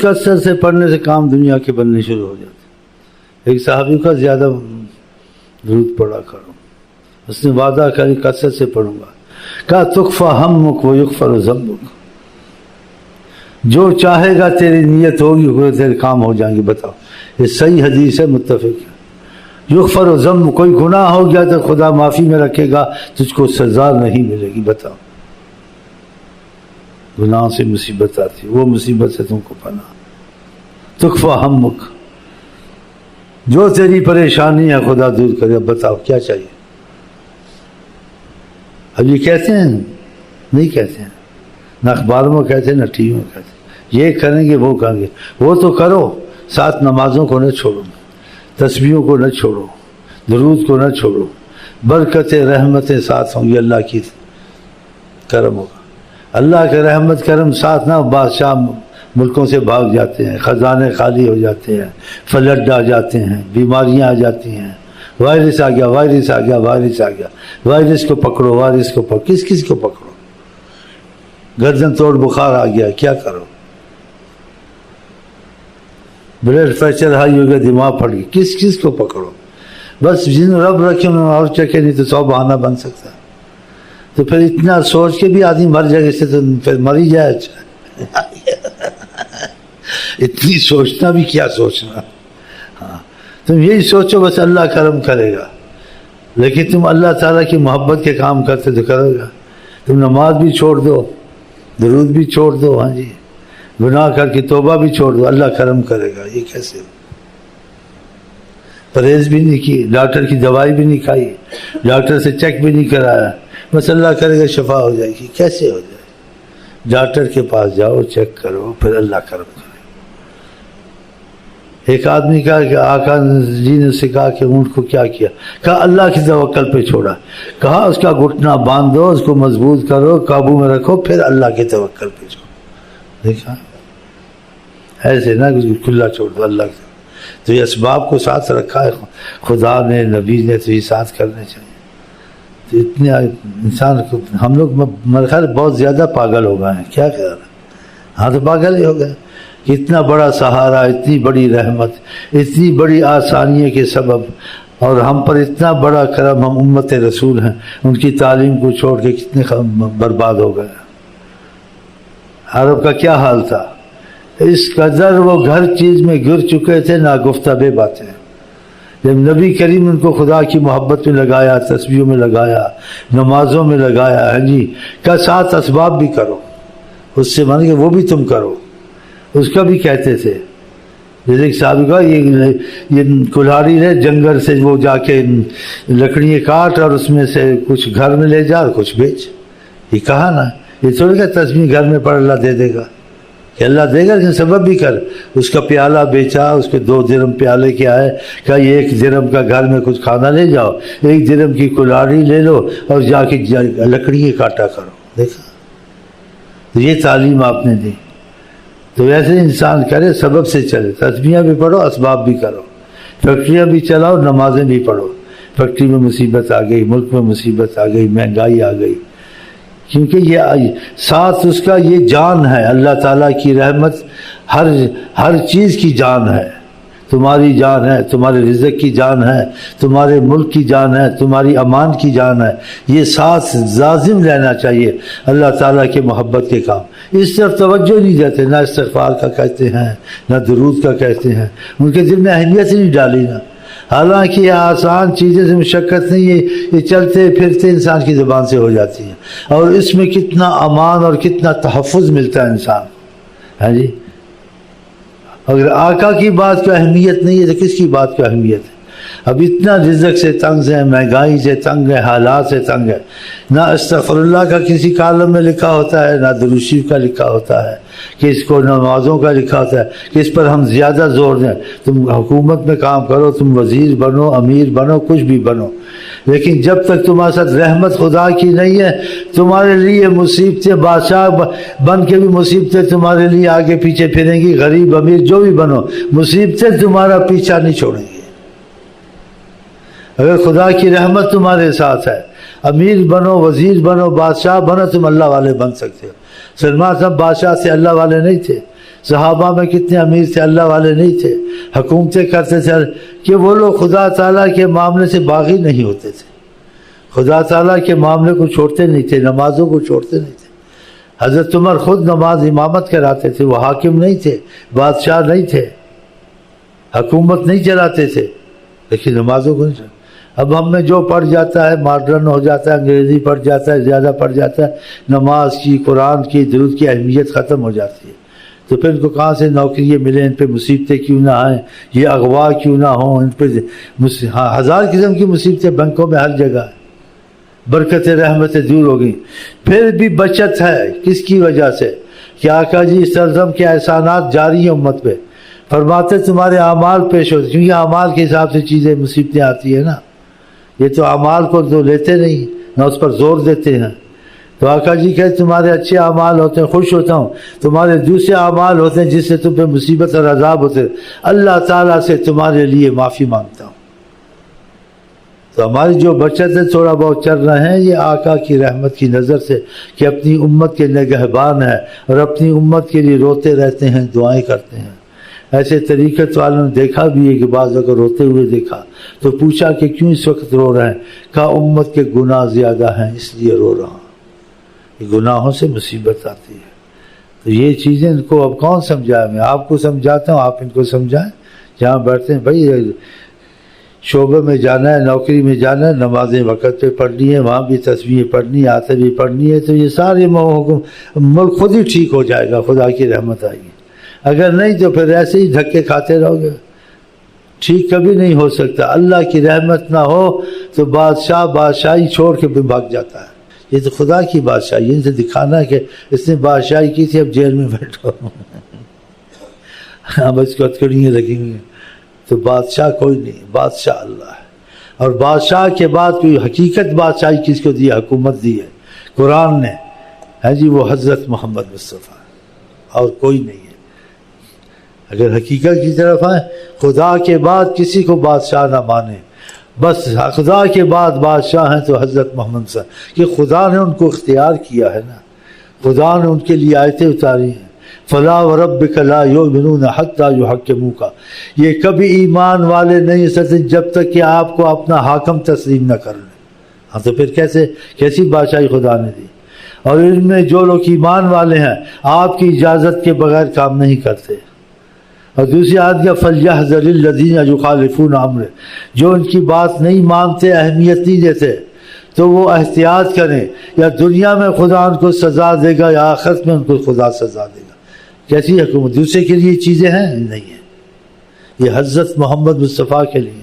درود کثرت سے پڑھنے سے کام دنیا کے بننے شروع ہو جاتے. ایک صحابی کا زیادہ درود پڑھا کرو, اس نے وعدہ کری کثرت سے پڑھوں گا. کہا تکفا ہمک و یغفر ذنبک, جو چاہے گا تیری نیت ہوگی وہ تیرے کام ہو جائیں گے. بتاؤ, یہ صحیح حدیث ہے, متفق ہے. یغفر ذنب, کوئی گناہ ہو گیا تو خدا معافی میں رکھے گا, تجھ کو سزا نہیں ملے گی. بتاؤ, گناہ سے مصیبت آتی, وہ مصیبت سے تم کو پناہ. تکفا ہمک, جو تیری پریشانی ہے خدا دور کرے. بتاؤ کیا چاہیے؟ اب یہ کہتے ہیں نہیں کہتے ہیں, نہ اخباروں میں کہتے ہیں نہ ٹی وی میں کہتے ہیں. یہ کریں گے وہ کریں گے, وہ تو کرو, ساتھ نمازوں کو نہ چھوڑو, تسبیحوں کو نہ چھوڑو, درود کو نہ چھوڑو. برکتیں رحمتیں ساتھ ہوں گی, اللہ کی کرم ہوگا. اللہ کے رحمت کرم ساتھ نہ, بادشاہ ملکوں سے بھاگ جاتے ہیں, خزانے خالی ہو جاتے ہیں, فلڈ آ جاتے ہیں, بیماریاں آ جاتی ہیں, وائرس آ گیا, وائرس آ گیا, وائرس آ گیا. وائرس کو پکڑو, وائرس کو پکڑو, کس کو پکڑو؟ گردن توڑ بخار آ گیا, کیا کرو؟ بلڈ پریشر ہائی ہو گیا, دماغ پھٹ گیا, کس کو پکڑو؟ بس جن رب رکھے انہوں نے اور چکے, نہیں تو 100 بہانہ بن سکتا. تو پھر اتنا سوچ کے بھی آدمی مر جائے, اس سے تو پھر مر ہی جائے. اچھا اتنی سوچنا بھی کیا سوچنا. ہاں, تم یہی سوچو بس اللہ کرم کرے گا. لیکن تم اللہ تعالیٰ کی محبت کے کام کرتے تو کرے گا. تم نماز بھی چھوڑ دو, درود بھی چھوڑ دو, ہاں جی, گناہ کر کے توبہ بھی چھوڑ دو, اللہ کرم کرے گا. یہ کیسے؟ پرہیز بھی نہیں کی, ڈاکٹر کی دوائی بھی نہیں کھائی, ڈاکٹر سے چیک بھی نہیں کرایا, بس اللہ کرے گا شفا ہو جائے گی. کیسے ہو جائے؟ ڈاکٹر کے پاس جاؤ, چیک کرو, پھر اللہ کرم کرے. ایک آدمی کہا کہ آقا جی نے سے کہا کہ اونٹ کو کیا کیا؟ کہا اللہ کی توکل پہ چھوڑا. کہا اس کا گھٹنا باندھ دو, اس کو مضبوط کرو, قابو میں رکھو, پھر اللہ کے توکل پہ چھوڑو. دیکھا, ایسے نہ کھلا چھوڑ دو اللہ کے. تو یہ اسباب کو ساتھ رکھا ہے خدا نے, نبی نے, تو یہ ساتھ کرنے چاہیے. تو اتنے انسان کو ہم لوگ میرے خیال بہت زیادہ پاگل ہو گئے ہیں. کیا خیال ہے؟ ہاں تو پاگل ہی ہو گئے. اتنا بڑا سہارا, اتنی بڑی رحمت, اتنی بڑی آسانی کے سبب, اور ہم پر اتنا بڑا کرم, ہم امت رسول ہیں, ان کی تعلیم کو چھوڑ کے کتنے برباد ہو گئے. عرب کا کیا حال تھا, اس قدر وہ ہر چیز میں گر چکے تھے, ناگفتہ بے باتیں. جب نبی کریم ان کو خدا کی محبت میں لگایا, تسبیحوں میں لگایا, نمازوں میں لگایا, ہے جی, کا ساتھ اسباب بھی کرو, اس سے مان کے وہ بھی تم کرو. اس کا بھی کہتے تھے, جیسے ایک صاحب کا یہ کلہاڑی ہے, جنگل سے وہ جا کے لکڑیاں کاٹ اور اس میں سے کچھ گھر میں لے جا اور کچھ بیچ. یہ کہا نا, یہ تھوڑی کہ تسبیح گھر میں پڑھ اللہ دے دے گا, کہ اللہ دے گا, لیکن سبب بھی کر. اس کا پیالہ بیچا, اس کے 2 درہم پیالے کے آئے, کہا یہ 1 درہم کا گھر میں کچھ کھانا لے جاؤ, 1 درہم کی کلہاڑی لے لو اور جا کے لکڑی کاٹا کرو. دیکھا, تو یہ تعلیم آپ نے دی. تو ایسے انسان کرے, سبب سے چلے. تسبیحیں بھی پڑھو, اسباب بھی کرو, فیکٹریاں بھی چلاؤ, نمازیں بھی پڑھو. فیکٹری میں مصیبت آ گئی, ملک میں مصیبت آ گئی, مہنگائی آ گئی, کیونکہ یہ ساتھ اس کا یہ جان ہے. اللہ تعالیٰ کی رحمت ہر چیز کی جان ہے. تمہاری جان ہے, تمہارے رزق کی جان ہے, تمہارے ملک کی جان ہے, تمہاری امان کی جان ہے. یہ ساتھ لازم لینا چاہیے اللہ تعالیٰ کے محبت کے کام. اس طرف توجہ نہیں دیتے, نہ استغفار کا کہتے ہیں, نہ درود کا کہتے ہیں. ان کے دل میں اہمیت نہیں ڈالی نا. حالانکہ یہ آسان چیزیں سے مشقت نہیں ہے, یہ چلتے پھرتے انسان کی زبان سے ہو جاتی ہیں, اور اس میں کتنا امان اور کتنا تحفظ ملتا ہے انسان. ہاں جی, اگر آقا کی بات کو اہمیت نہیں ہے تو کس کی بات کو اہمیت ہے؟ اب اتنا رزق سے تنگ ہے, مہنگائی سے تنگ ہے, حالات سے تنگ ہے. نہ استغفر اللہ کا کسی کالم میں لکھا ہوتا ہے, نہ درود شریف کا لکھا ہوتا ہے, کہ اس کو نمازوں کا لکھا ہوتا ہے کہ اس پر ہم زیادہ زور دیں. تم حکومت میں کام کرو, تم وزیر بنو, امیر بنو, کچھ بھی بنو, لیکن جب تک تمہارے ساتھ رحمت خدا کی نہیں ہے, تمہارے لیے مصیبتیں, بادشاہ بن کے بھی مصیبتیں تمہارے لیے آگے پیچھے پھریں گی. غریب امیر جو بھی بنو, مصیبتیں تمہارا پیچھا نہیں چھوڑیں گی. اگر خدا کی رحمت تمہارے ساتھ ہے, امیر بنو, وزیر بنو, بادشاہ بنو, تم اللہ والے بن سکتے ہو. سلمان صاحب بادشاہ سے اللہ والے نہیں تھے, صحابہ میں کتنے امیر تھے، اللہ والے نہیں تھے، حکومتیں کرتے تھے کہ وہ لوگ خدا تعالیٰ کے معاملے سے باغی نہیں ہوتے تھے، خدا تعالیٰ کے معاملے کو چھوڑتے نہیں تھے، نمازوں کو چھوڑتے نہیں تھے۔ حضرت عمر خود نماز امامت کراتے تھے، وہ حاکم نہیں تھے، بادشاہ نہیں تھے، حکومت نہیں چلاتے تھے، لیکن نمازوں کو نہیں چلاتے۔ اب ہم میں جو پڑھ جاتا ہے ماڈرن ہو جاتا ہے، انگریزی پڑھ جاتا ہے، زیادہ پڑھ جاتا ہے، نماز کی، قرآن کی، درود کی اہمیت ختم ہو جاتی ہے۔ تو پھر ان کو کہاں سے نوکریاں ملیں، ان پہ مصیبتیں کیوں نہ آئیں، یہ اغوا کیوں نہ ہوں، ان پہ ہزار قسم کی مصیبتیں بینکوں میں ہر جگہ ہے، برکتیں رحمتیں دور ہو گئیں۔ پھر بھی بچت ہے، کس کی وجہ سے؟ کہ آقا جی سرزم کے احسانات جاری ہیں امت پہ، فرماتے تمہارے اعمال پیش ہوتے، کیونکہ اعمال کے حساب سے چیزیں مصیبتیں آتی ہیں نا، یہ تو اعمال کو تو لیتے نہیں نہ اس پر زور دیتے ہیں۔ تو آقا جی کہتے تمہارے اچھے اعمال ہوتے ہیں، خوش ہوتا ہوں، تمہارے دوسرے اعمال ہوتے ہیں جس سے تم پہ مصیبت اور عذاب ہوتے ہیں، اللہ تعالیٰ سے تمہارے لیے معافی مانگتا ہوں۔ تو ہماری جو بچت ہے تھوڑا بہت چل رہے ہیں، یہ آقا کی رحمت کی نظر سے کہ اپنی امت کے نگہبان ہیں اور اپنی امت کے لیے روتے رہتے ہیں، دعائیں کرتے ہیں۔ ایسے طریقت والوں نے دیکھا بھی ہے کہ بعض اگر روتے ہوئے دیکھا تو پوچھا کہ کیوں اس وقت رو رہے ہیں؟ کہا امت کے گناہ زیادہ ہیں اس لیے رو رہا ہوں، یہ گناہوں سے مصیبت آتی ہے۔ تو یہ چیزیں ان کو اب کون سمجھائے؟ میں آپ کو سمجھاتا ہوں، آپ ان کو سمجھائیں۔ جہاں بیٹھتے ہیں بھائی شعبے میں جانا ہے، نوکری میں جانا ہے، نمازیں وقت پہ پڑھنی ہے، وہاں بھی تسبیحیں پڑھنی ہے، آتے بھی پڑھنی ہے، تو یہ سارے ملک خود ہی ٹھیک ہو جائے گا، خدا کی رحمت آئے گی۔ اگر نہیں تو پھر ایسے ہی دھکے کھاتے رہو گے، ٹھیک کبھی نہیں ہو سکتا۔ اللہ کی رحمت نہ ہو تو بادشاہ بادشاہی چھوڑ کے بھی بھاگ جاتا ہے۔ یہ تو خدا کی بادشاہی ہے، ان سے دکھانا ہے کہ اس نے بادشاہی کی تھی، اب جیل میں بیٹھو، اب اس کو ہتکڑیاں لگی ہوئی ہیں۔ تو بادشاہ کوئی نہیں، بادشاہ اللہ ہے۔ اور بادشاہ کے بعد کوئی حقیقت بادشاہی کس کو دی ہے؟ حکومت دی ہے قرآن نے، ہے جی، وہ حضرت محمد مصطفیٰ، اور کوئی نہیں ہے۔ اگر حقیقت کی طرف آئیں، خدا کے بعد کسی کو بادشاہ نہ مانے، بس خدا کے بعد بادشاہ ہیں تو حضرت محمد صلی اللہ علیہ وسلم، کہ خدا نے ان کو اختیار کیا ہے نا، خدا نے ان کے لیے آیتیں اتاری ہیں، فلا وربک لا یؤمنون حتی یحکموک، یہ کبھی ایمان والے نہیں ہو سکتے جب تک کہ آپ کو اپنا حاکم تسلیم نہ کر لیں۔ ہاں تو پھر کیسی بادشاہی خدا نے دی؟ اور ان میں جو لوگ ایمان والے ہیں آپ کی اجازت کے بغیر کام نہیں کرتے۔ اور دوسری آیت کا فَلْيَحْذَرِ الَّذِينَ يُخَالِفُونَ عَمْرِهِ، جو ان کی بات نہیں مانتے، اہمیت نہیں دیتے، تو وہ احتیاط کریں، یا دنیا میں خدا ان کو سزا دے گا یا آخرت میں ان کو خدا سزا دے گا۔ کیسی حکومت؟ دوسرے کے لیے چیزیں ہیں؟ نہیں ہیں، یہ حضرت محمد مصطفیٰ کے لیے۔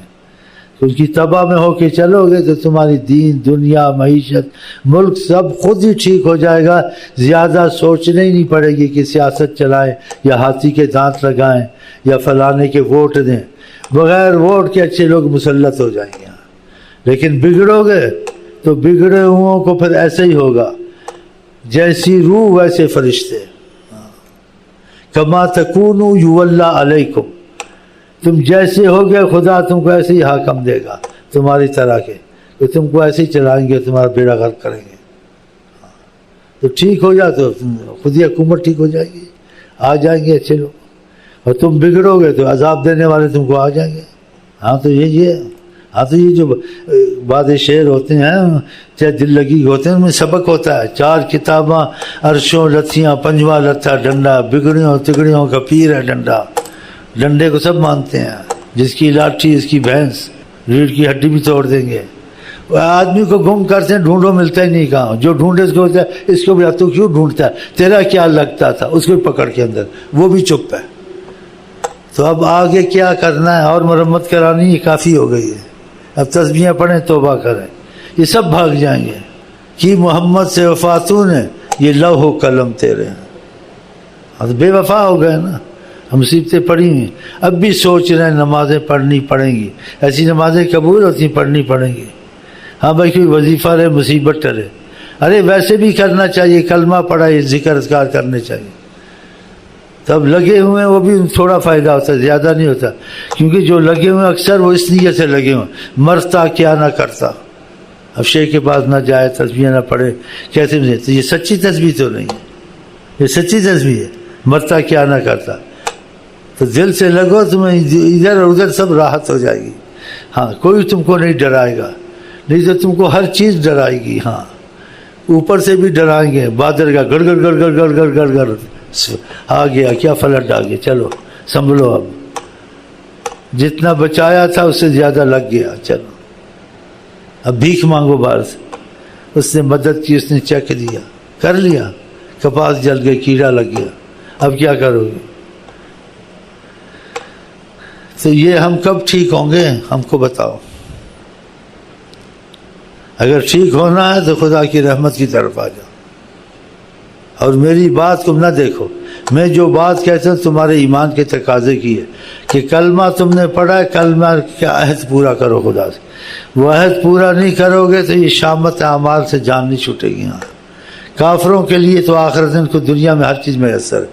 ان کی تباہ میں ہو کے چلو گے تو تمہاری دین، دنیا، معیشت، ملک سب خود ہی ٹھیک ہو جائے گا، زیادہ سوچنے ہی نہیں پڑے گی کہ سیاست چلائیں یا ہاتھی کے دانت لگائیں یا فلانے کے ووٹ دیں۔ بغیر ووٹ کے اچھے لوگ مسلط ہو جائیں گے۔ لیکن بگڑو گے تو بگڑے ہوں کو پھر ایسے ہی ہوگا، جیسی روح ویسے فرشتے، کما تکونوا یولی علیکم، تم جیسے ہوگے خدا تم کو ایسے ہی حاکم دے گا تمہاری طرح کے، کہ تم کو ایسے ہی چلائیں گے، تمہارا بیڑا غرق کریں گے۔ تو ٹھیک ہو جائے تو خود ہی حکومت ٹھیک ہو جائے گی، آ جائیں گے اچھے لوگ، اور تم بگڑو گے تو عذاب دینے والے تم کو آ جائیں گے۔ ہاں تو یہ جو بعض شعر ہوتے ہیں چاہے دل لگی ہوتے ہیں، ان میں سبق ہوتا ہے۔ چار کتاباں عرشوں لتھیاں، پنجواں لتھا ڈنڈا، بگڑیوں تگڑیوں کا پیر ہے ڈنڈا، ڈنڈے کو سب مانتے ہیں، جس کی لاٹھی اس کی بھینس، ریڑھ کی ہڈی بھی توڑ دیں گے۔ آدمی کو گم کرتے ہیں، ڈھونڈو ملتا ہی نہیں کہاں، جو ڈھونڈے اس کو ہوتا ہے اس کو بھی تو کیوں ڈھونڈتا ہے، تیرا کیا لگتا تھا، اس کو پکڑ کے اندر، وہ بھی چپ ہے۔ تو اب آگے کیا کرنا ہے؟ اور مرمت کرانی ہے، کافی ہو گئی ہے، اب تسبیحیں پڑھیں، توبہ کریں، یہ سب بھاگ جائیں گے۔ کہ محمد سے وفاتون ہے، یہ لوح و قلم تیرے ہیں، اب بے وفا ہو گئے نا، ہم مصیبتیں پڑھی ہیں، اب بھی سوچ رہے ہیں نمازیں پڑھنی پڑیں گی، ایسی نمازیں قبول ہوتی پڑھنی پڑیں گی۔ ہاں بھائی کوئی وظیفہ رہے، مصیبت ٹلے، ارے ویسے بھی کرنا چاہیے، کلمہ پڑھا، یہ ذکر اذکار کرنے چاہیے۔ تب لگے ہوئے ہیں وہ بھی تھوڑا فائدہ ہوتا ہے، زیادہ نہیں ہوتا، کیونکہ جو لگے ہوئے ہیں اکثر وہ اس نیت سے لگے ہوئے ہیں، مرتا کیا نہ کرتا، اب شیخ کے پاس نہ جائے، تسبیح نہ پڑھے، کیسے تو یہ سچی تسبیح تو نہیں ہے، یہ سچی تسبیح ہے، مرتا کیا نہ کرتا. تو دل سے لگو، تمہیں ادھر اور ادھر سب راحت ہو جائے گی. ہاں کوئی تم کو نہیں ڈرائے گا، نہیں تو تم کو ہر چیز ڈرائے گی. ہاں اوپر سے بھی ڈرائیں گے، بادل کا گڑ گڑ گڑ گڑ گڑ گڑ گڑ گڑ آ گیا، کیا فلٹ آ گیا، چلو سنبھلو، اب جتنا بچایا تھا اس سے زیادہ لگ گیا، چلو اب بھیک مانگو باہر سے. اس نے مدد کی، اس نے چیک دیا، کر لیا، کپاس جل گئی، کیڑا لگ گیا، اب کیا کرو گے؟ تو یہ ہم کب ٹھیک ہوں گے؟ ہم کو بتاؤ. اگر ٹھیک ہونا ہے تو خدا کی رحمت کی طرف آ جاؤ اور میری بات کو نہ دیکھو. میں جو بات کہتا ہوں تمہارے ایمان کے تقاضے کی ہے کہ کلمہ تم نے پڑھا ہے، کلمہ کا عہد پورا کرو خدا سے. وہ عہد پورا نہیں کرو گے تو یہ شامت اعمال سے جان نہیں چھوٹے گی. ہاں کافروں کے لیے تو آخرت ان کو دنیا میں ہر چیز میسر ہے.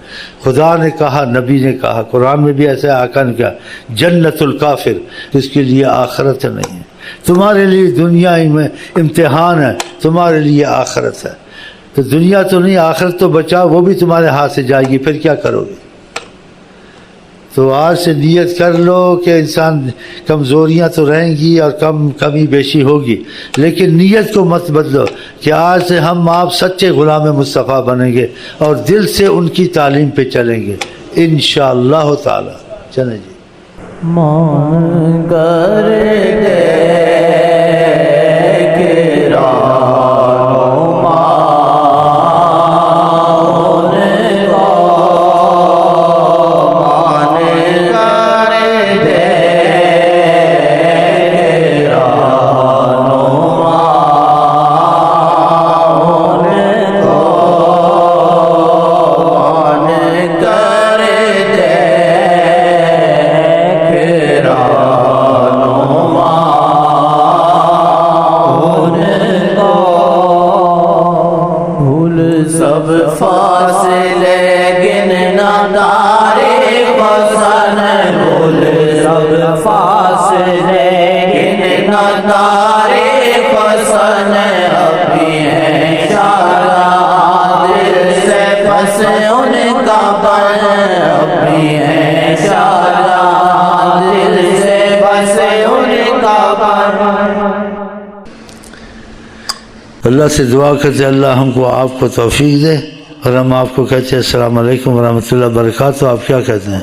خدا نے کہا، نبی نے کہا، قرآن میں بھی ایسا آقا نے کہا، جنت الکافر، اس کے لیے آخرت نہیں ہے. تمہارے لیے دنیا میں امتحان ہے، تمہارے لیے آخرت ہے. تو دنیا تو نہیں، آخرت تو بچاؤ، وہ بھی تمہارے ہاتھ سے جائے گی، پھر کیا کرو گے؟ تو آج سے نیت کر لو کہ انسان کمزوریاں تو رہیں گی اور کمی بیشی ہوگی، لیکن نیت کو مت بدلو کہ آج سے ہم آپ سچے غلام مصطفیٰ بنیں گے اور دل سے ان کی تعلیم پہ چلیں گے انشاءاللہ تعالی. چلیں جی. مان کر دے سب فاصلے گننا تارے فسن، بھول سب فاصلے گننا تارے فسن، ابھی ہیں شاداں دل سے پھنسے ان کا بن، ابھی ہیں شاداں دل سے پھنسے ان کا بن. اللہ سے دعا کرتے اللہ ہم کو آپ کو توفیق دے، اور ہم آپ کو کہتے ہیں السلام علیکم ورحمۃ اللہ وبرکاتہ. آپ کیا کہتے ہیں؟